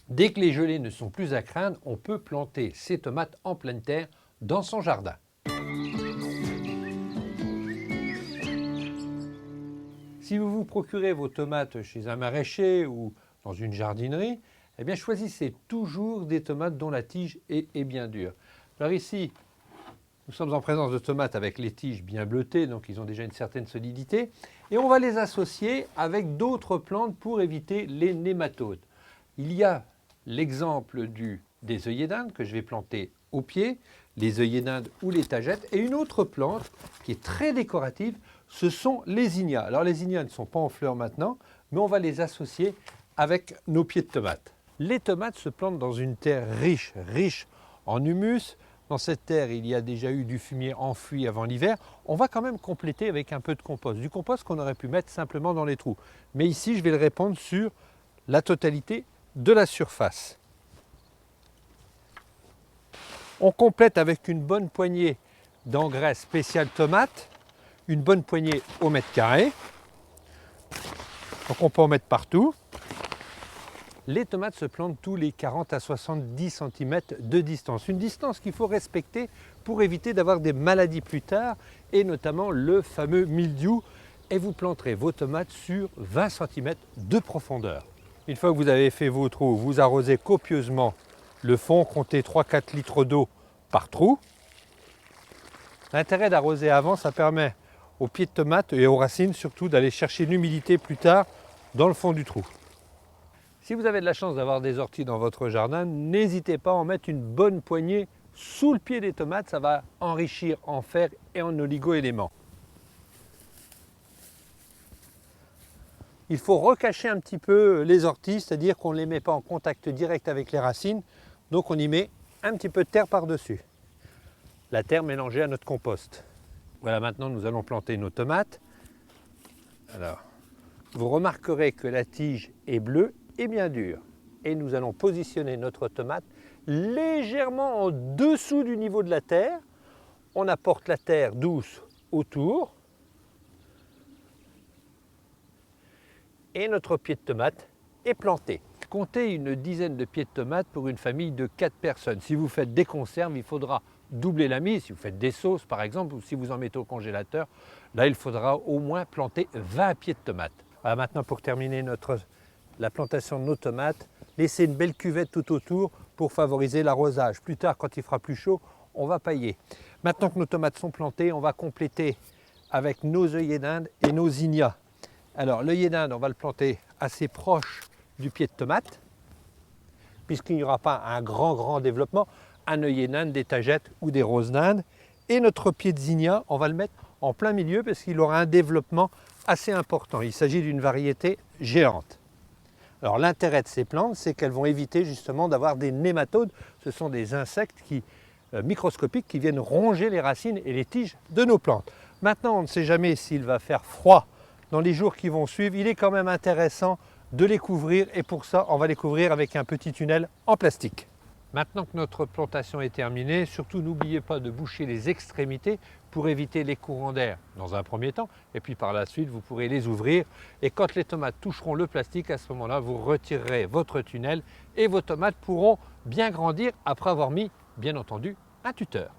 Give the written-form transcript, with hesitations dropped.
Dès que les gelées ne sont plus à craindre, on peut planter ses tomates en pleine terre dans son jardin. Si vous vous procurez vos tomates chez un maraîcher ou dans une jardinerie, eh bien choisissez toujours des tomates dont la tige est bien dure. Alors ici, nous sommes en présence de tomates avec les tiges bien bleutées, donc ils ont déjà une certaine solidité. Et on va les associer avec d'autres plantes pour éviter les nématodes. Il y a l'exemple des œillets d'Inde que je vais planter au pied, les œillets d'Inde ou les tagettes. Et une autre plante qui est très décorative, ce sont les zinnias. Alors les zinnias ne sont pas en fleurs maintenant, mais on va les associer avec nos pieds de tomates. Les tomates se plantent dans une terre riche en humus. Dans cette terre, il y a déjà eu du fumier enfoui avant l'hiver. On va quand même compléter avec un peu de compost. Du compost qu'on aurait pu mettre simplement dans les trous. Mais ici, je vais le répandre sur la totalité de la surface. On complète avec une bonne poignée d'engrais spécial tomate, une bonne poignée au mètre carré. Donc on peut en mettre partout. Les tomates se plantent tous les 40 à 70 cm de distance. Une distance qu'il faut respecter pour éviter d'avoir des maladies plus tard et notamment le fameux mildiou. Et vous planterez vos tomates sur 20 cm de profondeur. Une fois que vous avez fait vos trous, vous arrosez copieusement le fond, comptez 3-4 litres d'eau par trou. L'intérêt d'arroser avant, ça permet aux pieds de tomates et aux racines surtout d'aller chercher l'humidité plus tard dans le fond du trou. Si vous avez de la chance d'avoir des orties dans votre jardin, n'hésitez pas à en mettre une bonne poignée sous le pied des tomates, ça va enrichir en fer et en oligo-éléments. Il faut recacher un petit peu les orties, c'est-à-dire qu'on ne les met pas en contact direct avec les racines, donc on y met un petit peu de terre par-dessus. La terre mélangée à notre compost. Voilà, maintenant nous allons planter nos tomates. Alors, vous remarquerez que la tige est bleue et bien dure. Et nous allons positionner notre tomate légèrement en dessous du niveau de la terre. On apporte la terre douce autour. Et notre pied de tomate est planté. Comptez une dizaine de pieds de tomates pour une famille de 4 personnes. Si vous faites des conserves, il faudra doubler la mise. Si vous faites des sauces par exemple, ou si vous en mettez au congélateur, là il faudra au moins planter 20 pieds de tomates. Voilà, maintenant pour terminer la plantation de nos tomates, laissez une belle cuvette tout autour pour favoriser l'arrosage. Plus tard, quand il fera plus chaud, on va pailler. Maintenant que nos tomates sont plantées, on va compléter avec nos œillets d'Inde et nos zinnias. Alors l'œillet d'Inde, on va le planter assez proche du pied de tomate, puisqu'il n'y aura pas un grand développement, un œillet d'Inde, des tagettes ou des roses d'Inde. Et notre pied de zinnia, on va le mettre en plein milieu parce qu'il aura un développement assez important. Il s'agit d'une variété géante. Alors l'intérêt de ces plantes, c'est qu'elles vont éviter justement d'avoir des nématodes. Ce sont des insectes microscopiques qui viennent ronger les racines et les tiges de nos plantes. Maintenant, on ne sait jamais s'il va faire froid dans les jours qui vont suivre. Il est quand même intéressant de les couvrir et pour ça, on va les couvrir avec un petit tunnel en plastique. Maintenant que notre plantation est terminée, surtout n'oubliez pas de boucher les extrémités pour éviter les courants d'air dans un premier temps et puis par la suite vous pourrez les ouvrir et quand les tomates toucheront le plastique, à ce moment-là vous retirerez votre tunnel et vos tomates pourront bien grandir après avoir mis bien entendu un tuteur.